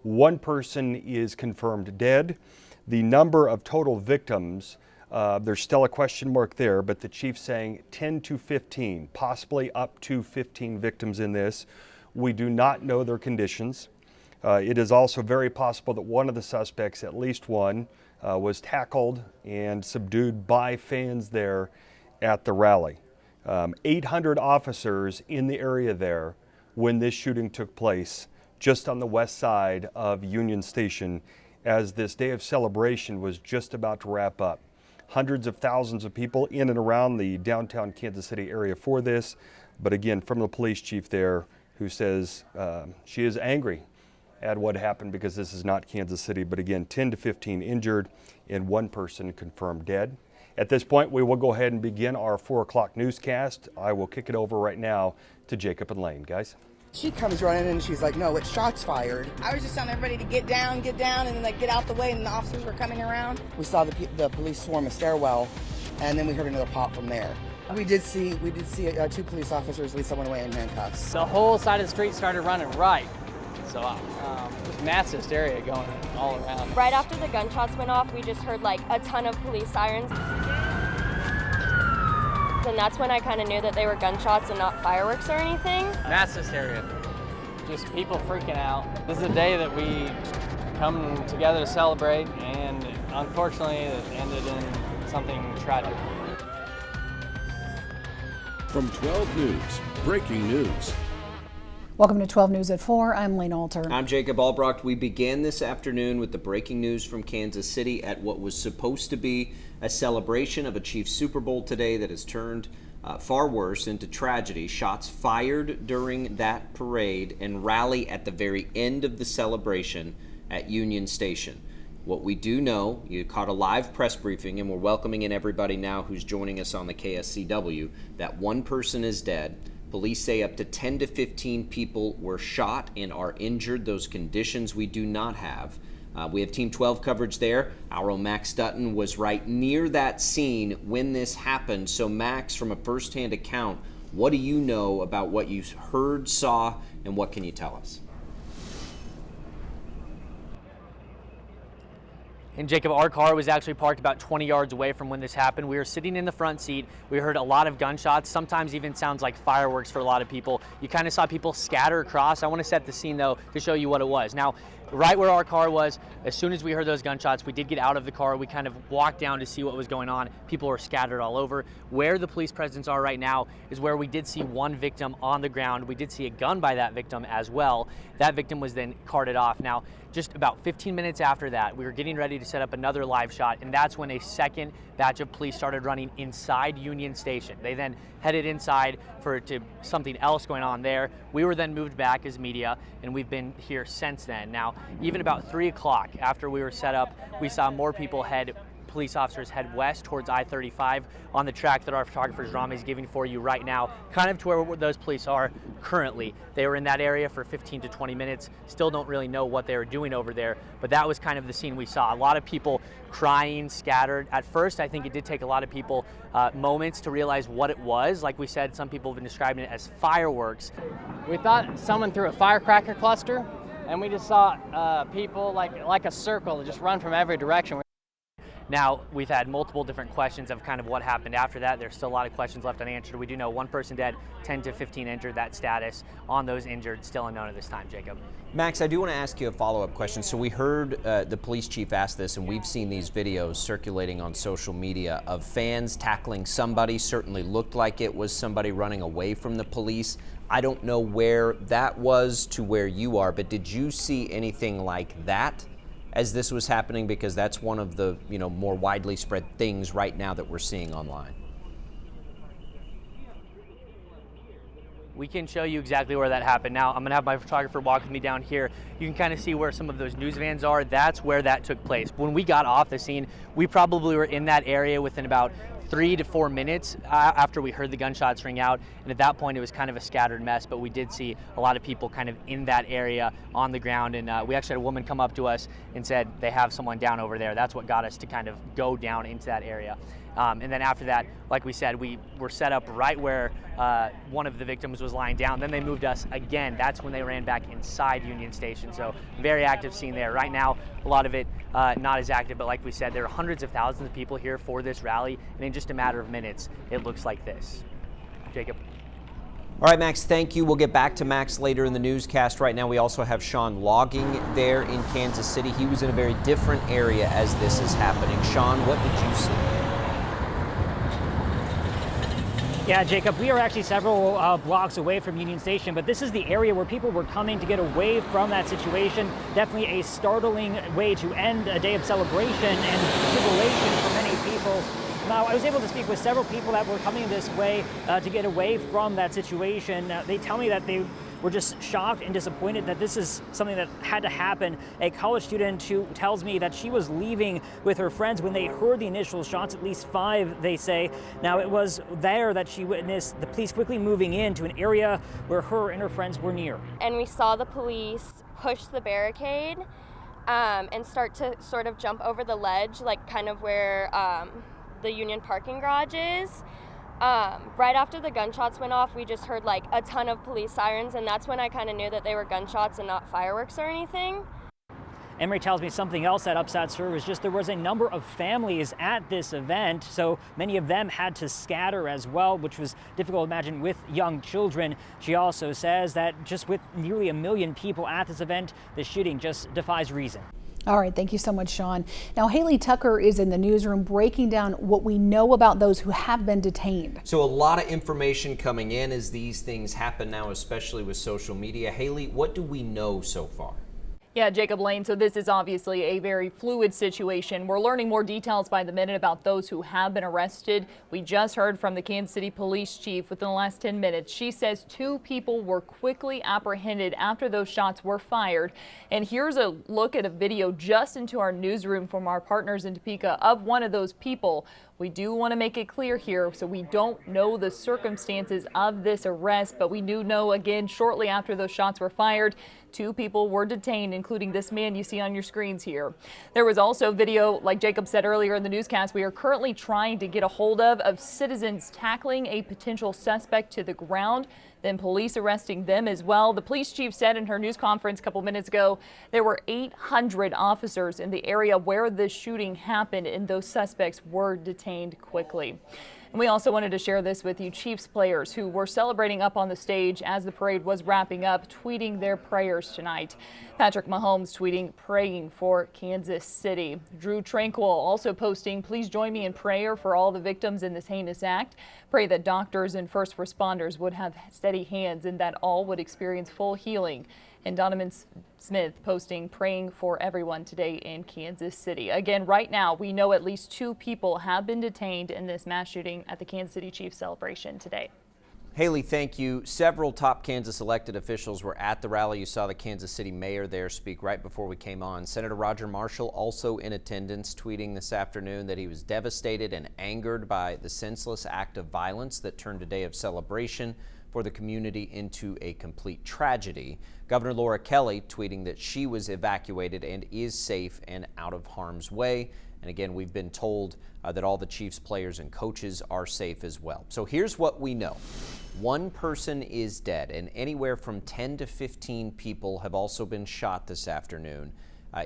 One person is confirmed dead. The number of total victims, there's still a question mark there, but the chief saying 10 to 15, possibly up to 15 victims in this. We do not know their conditions. It is also very possible that one of the suspects, at least one, was tackled and subdued by fans there at the rally. 800 officers in the area there when this shooting took place, just on the west side of Union Station, as this day of celebration was just about to wrap up. Hundreds of thousands of people in and around the downtown Kansas City area for this, but again, from the police chief there, who says she is angry at what happened because this is not Kansas City, but again, 10 to 15 injured and one person confirmed dead. At this point, we will go ahead and begin our 4 o'clock newscast. I will kick it over right now to Jacob and Lane. Guys. She comes running and she's like, no, it's shots fired. I was just telling everybody to get down, and then like get out the way, and the officers were coming around. We saw the police swarm a stairwell, and then we heard another pop from there. We did see 2 police officers lead someone away in handcuffs. The whole side of the street started running right. So just mass hysteria going all around. Right after the gunshots went off, we just heard like a ton of police sirens. And that's when I kind of knew that they were gunshots and not fireworks or anything. Mass hysteria. Just people freaking out. This is a day that we come together to celebrate, and unfortunately it ended in something tragic. From 12 News, breaking news. Welcome to 12 News at 4. I'm Lane Alter. I'm Jacob Albrecht. We began this afternoon with the breaking news from Kansas City at what was supposed to be a celebration of a Chiefs Super Bowl today that has turned far worse into tragedy. Shots fired during that parade and rally at the very end of the celebration at Union Station. What we do know, you caught a live press briefing, and we're welcoming in everybody now who's joining us on the KSCW, that one person is dead. Police say up to 10 to 15 people were shot and are injured. Those conditions we do not have. We have Team 12 coverage there. Our own Max Dutton was right near that scene when this happened. So Max, from a first-hand account, what do you know about what you heard, saw, and what can you tell us? And Jacob, our car was actually parked about 20 yards away from when this happened. We were sitting in the front seat. We heard a lot of gunshots, sometimes even sounds like fireworks for a lot of people. You kind of saw people scatter across. I want to set the scene, though, to show you what it was. Now, right where our car was, as soon as we heard those gunshots, we did get out of the car. We kind of walked down to see what was going on. People were scattered all over. Where the police presence are right now is where we did see one victim on the ground. We did see a gun by that victim as well. That victim was then carted off. Now, just about 15 minutes after that, we were getting ready to set up another live shot, and that's when a second batch of police started running inside Union Station. They then headed inside to something else going on there. We were then moved back as media, and we've been here since then. Now, even about 3 o'clock after we were set up, we saw more police officers head west towards I-35 on the track that our photographer's Rami is giving for you right now, kind of to where those police are currently. They were in that area for 15 to 20 minutes. Still don't really know what they were doing over there, but that was kind of the scene we saw. A lot of people crying, scattered. At first, I think it did take a lot of people moments to realize what it was. Like we said, some people have been describing it as fireworks. We thought someone threw a firecracker cluster, and we just saw people like a circle just run from every direction. Now, we've had multiple different questions of kind of what happened after that. There's still a lot of questions left unanswered. We do know one person dead, 10 to 15 injured. That status on those injured still unknown at this time, Jacob. Max, I do want to ask you a follow-up question. So we heard the police chief ask this, and we've seen these videos circulating on social media of fans tackling somebody. Certainly looked like it was somebody running away from the police. I don't know where that was to where you are, but did you see anything like that as this was happening? Because that's one of the more widely spread things right now that we're seeing online. We can show you exactly where that happened. Now, I'm going to have my photographer walk with me down here. You can kind of see where some of those news vans are. That's where that took place. When we got off the scene, we probably were in that area within about 3 to 4 minutes after we heard the gunshots ring out, and at that point it was kind of a scattered mess, but we did see a lot of people kind of in that area on the ground, and we actually had a woman come up to us and said they have someone down over there. That's what got us to kind of go down into that area. And then after that, like we said, we were set up right where one of the victims was lying down. Then they moved us again. That's when they ran back inside Union Station. So very active scene there. Right now, a lot of it not as active, but like we said, there are hundreds of thousands of people here for this rally. And in just a matter of minutes, it looks like this. Jacob. All right, Max, thank you. We'll get back to Max later in the newscast. Right now, we also have Sean logging there in Kansas City. He was in a very different area as this is happening. Sean, what did you see? Yeah, Jacob, we are actually several blocks away from Union Station, but this is the area where people were coming to get away from that situation. Definitely a startling way to end a day of celebration and jubilation for many people. Now, I was able to speak with several people that were coming this way to get away from that situation. They tell me that they were just shocked and disappointed that this is something that had to happen. A college student who tells me that she was leaving with her friends when they heard the initial shots, at least 5, they say. Now, it was there that she witnessed the police quickly moving into an area where her and her friends were near. And we saw the police push the barricade and start to sort of jump over the ledge, like kind of where the Union parking garage is. Right after the gunshots went off, we just heard like a ton of police sirens, and that's when I kind of knew that they were gunshots and not fireworks or anything. Emery tells me something else that upsets her was just there was a number of families at this event, so many of them had to scatter as well, which was difficult to imagine with young children. She also says that just with nearly 1 million people at this event, the shooting just defies reason. All right, thank you so much, Sean. Now, Haley Tucker is in the newsroom breaking down what we know about those who have been detained. So a lot of information coming in as these things happen now, especially with social media. Haley, what do we know so far? Yeah, Jacob Lane, so this is obviously a very fluid situation. We're learning more details by the minute about those who have been arrested. We just heard from the Kansas City police chief within the last 10 minutes. She says 2 people were quickly apprehended after those shots were fired. And here's a look at a video just into our newsroom from our partners in Topeka of one of those people. We do want to make it clear here, so we don't know the circumstances of this arrest, but we do know, again, shortly after those shots were fired, 2 people were detained, including this man you see on your screens here. There was also video, like Jacob said earlier in the newscast, we are currently trying to get a hold of citizens tackling a potential suspect to the ground, then police arresting them as well. The police chief said in her news conference a couple minutes ago there were 800 officers in the area where the shooting happened, and those suspects were detained quickly. And we also wanted to share this with you. Chiefs players who were celebrating up on the stage as the parade was wrapping up, tweeting their prayers tonight. Patrick Mahomes tweeting, praying for Kansas City. Drew Tranquil also posting, please join me in prayer for all the victims in this heinous act. Pray that doctors and first responders would have steady hands and that all would experience full healing. And Donovan Smith posting, praying for everyone today in Kansas City. Again, right now, we know at least 2 people have been detained in this mass shooting at the Kansas City Chiefs celebration today. Haley, thank you. Several top Kansas elected officials were at the rally. You saw the Kansas City mayor there speak right before we came on. Senator Roger Marshall also in attendance, tweeting this afternoon that he was devastated and angered by the senseless act of violence that turned a day of celebration for the community into a complete tragedy. Governor Laura Kelly tweeting that she was evacuated and is safe and out of harm's way. And again, we've been told that all the Chiefs players and coaches are safe as well. So here's what we know. 1 person is dead, and anywhere from 10 to 15 people have also been shot this afternoon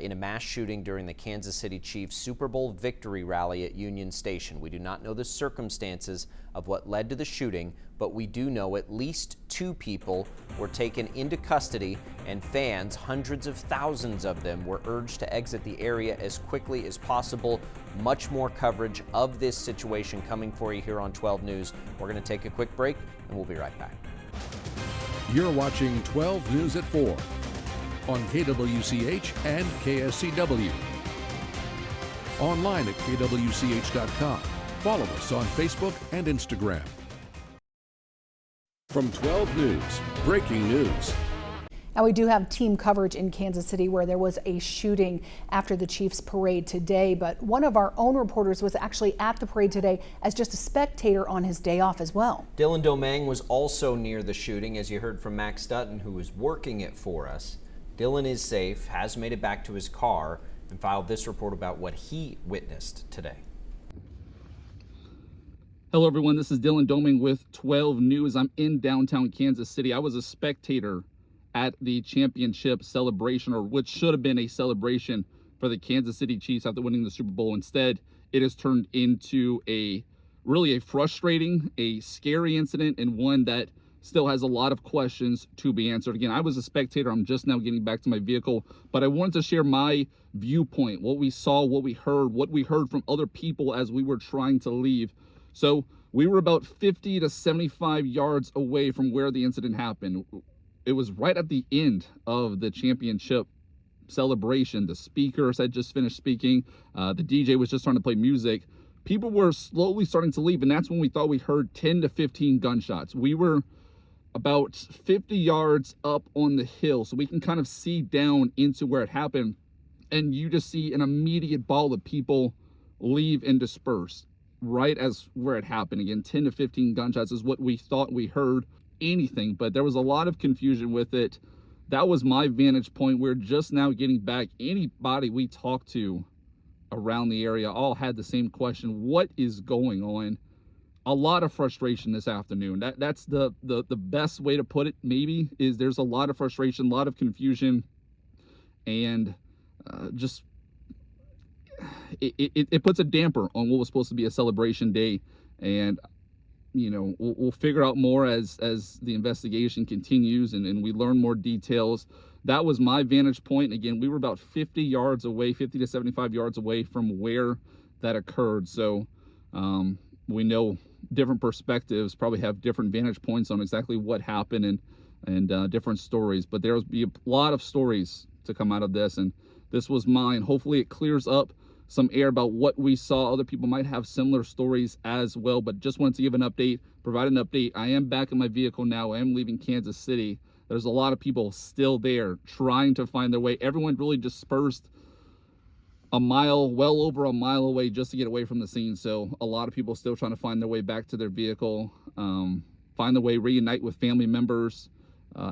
in a mass shooting during the Kansas City Chiefs Super Bowl victory rally at Union Station. We do not know the circumstances of what led to the shooting, but we do know at least 2 people were taken into custody, and fans, hundreds of thousands of them, were urged to exit the area as quickly as possible. Much more coverage of this situation coming for you here on 12 News. We're going to take a quick break, and we'll be right back. You're watching 12 News at 4 on KWCH and KSCW. Online at KWCH.com. Follow us on Facebook and Instagram. From 12 News, breaking news. Now, we do have team coverage in Kansas City where there was a shooting after the Chiefs parade today, but one of our own reporters was actually at the parade today as just a spectator on his day off as well. Dylan Domingue was also near the shooting, as you heard from Max Dutton, who was working it for us. Dylan is safe, has made it back to his car, and filed this report about what he witnessed today. Hello everyone, this is Dylan Domingue with 12 News. I'm in downtown Kansas City. I was a spectator at the championship celebration, or which should have been a celebration for the Kansas City Chiefs after winning the Super Bowl. Instead, it has turned into a frustrating, a scary incident, and one that still has a lot of questions to be answered. Again, I was a spectator. I'm just now getting back to my vehicle, but I wanted to share my viewpoint, what we saw, what we heard from other people as we were trying to leave. So we were about 50 to 75 yards away from where the incident happened. It was right at the end of the championship celebration. The speakers had just finished speaking. The DJ was just starting to play music. People were slowly starting to leave, and that's when we thought we heard 10 to 15 gunshots. We were about 50 yards up on the hill, so we can kind of see down into where it happened, and you just see an immediate ball of people leave and disperse right as where it happened. Again, 10 to 15 gunshots is what we thought we heard. Anything, but there was a lot of confusion with it. That was my vantage point. We're just now getting back. Anybody we talked to around the area all had the same question: what is going on? A lot of frustration this afternoon. That's the best way to put it, maybe, is there's a lot of frustration, a lot of confusion, and just it puts a damper on what was supposed to be a celebration day. And you know, we'll figure out more as the investigation continues and we learn more details. That was my vantage point. Again, we were about 50 yards away, 50 to 75 yards away from where that occurred. So we know different perspectives probably have different vantage points on exactly what happened and different stories. But there will be a lot of stories to come out of this, and this was mine. Hopefully it clears up some air about what we saw. Other people might have similar stories as well, but just wanted to give an update, provide an update. I am back in my vehicle now. I am leaving Kansas City. There's a lot of people still there trying to find their way. Everyone really dispersed a mile, well over a mile away, just to get away from the scene. So a lot of people still trying to find their way back to their vehicle, find their way, reunite with family members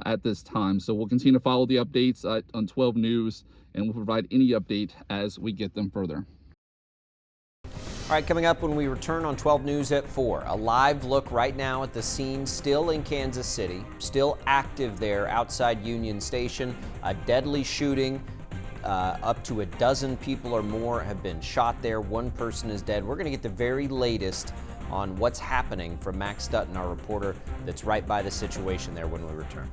at this time. So we'll continue to follow the updates on 12 News, and we'll provide any update as we get them further. All right, coming up when we return on 12 News at 4, a live look right now at the scene still in Kansas City, still active there outside Union Station. A deadly shooting. Up to a dozen people or more have been shot there. One person is dead. We're going to get the very latest on what's happening from Max Dutton, our reporter that's right by the situation there when we return.